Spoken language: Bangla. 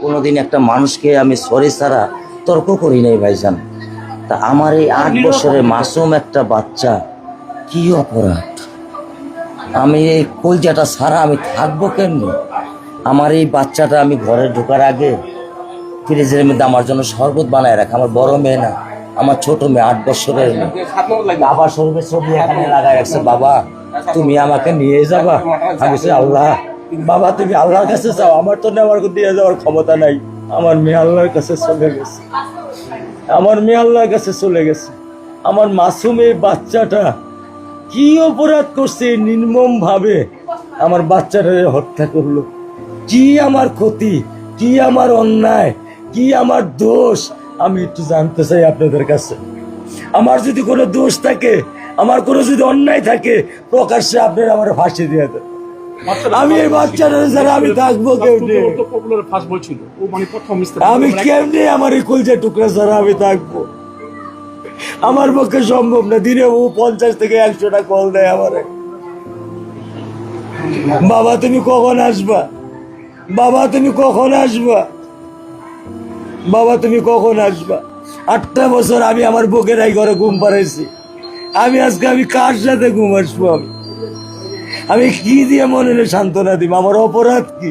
কোনোদিন একটা মানুষকে আমি সরি ছাড়া তর্ক করি নাই ভাইজান। তা আমার এই 8 বছরের মাসুম একটা বাচ্চা কি অপরাধ? আমি এই কলজাটা ছাড়া আমি থাকবো কেমনি? আমার এই বাচ্চাটা আমি ঘরে ঢোকার আগে ফ্রিজের মধ্যে আমার জন্য শরবত বানায় রাখে। আমার বড় মেয়ে না, আমার ছোট মেয়ে 8 বছরের মেয়ে। বাবা শরবতের ছবি এখানে লাগায় রাখছে, বাবা তুমি আমাকে নিয়ে যাবা। আমি বলছি আল্লাহ, বাবা তুমি আল্লাহর কাছে যাও, আমার তো নেওয়ার দিয়ে যাওয়ার ক্ষমতা নাই। আমার মেয়ে আল্লাহর কাছে চলে গেছে, আমার মেয়ে আল্লাহর কাছে চলে গেছে। আমার মাসুম এই বাচ্চাটা কি অপরাধ করছে নির্মম ভাবে আমার বাচ্চাটা হত্যা করলো? কি আমার ক্ষতি, কি আমার অন্যায়, কি আমার দোষ? আমি একটু জানতে চাই আপনাদের কাছে। আমার যদি কোনো দোষ থাকে, আমার কোনো যদি অন্যায় থাকে, প্রকাশ্যে আপনারা আমার ফাঁসি দিয়ে দেন। আমি এই বাচ্চাটা ছাড়া আমি থাকবো কেমনে? আমি কেমনে আমার এই কলজা টুকরা ছাড়া আমি থাকবো? আমার পক্ষে সম্ভব না। দিনে ও 50 থেকে 100টা কল দেয় আমারে, বাবা তুমি কখন আসবা, বাবা তুমি কখন আসবা, বাবা তুমি কখন আসবা। 8টা বছর আমি আমার বুকের এই ঘরে ঘুম পাড়াইছি। আমি আজকে আমি কার সাথে ঘুম আসবো? আমি কি দিয়ে মনে সান্ত্বনা দিব? আমার অপরাধ কি?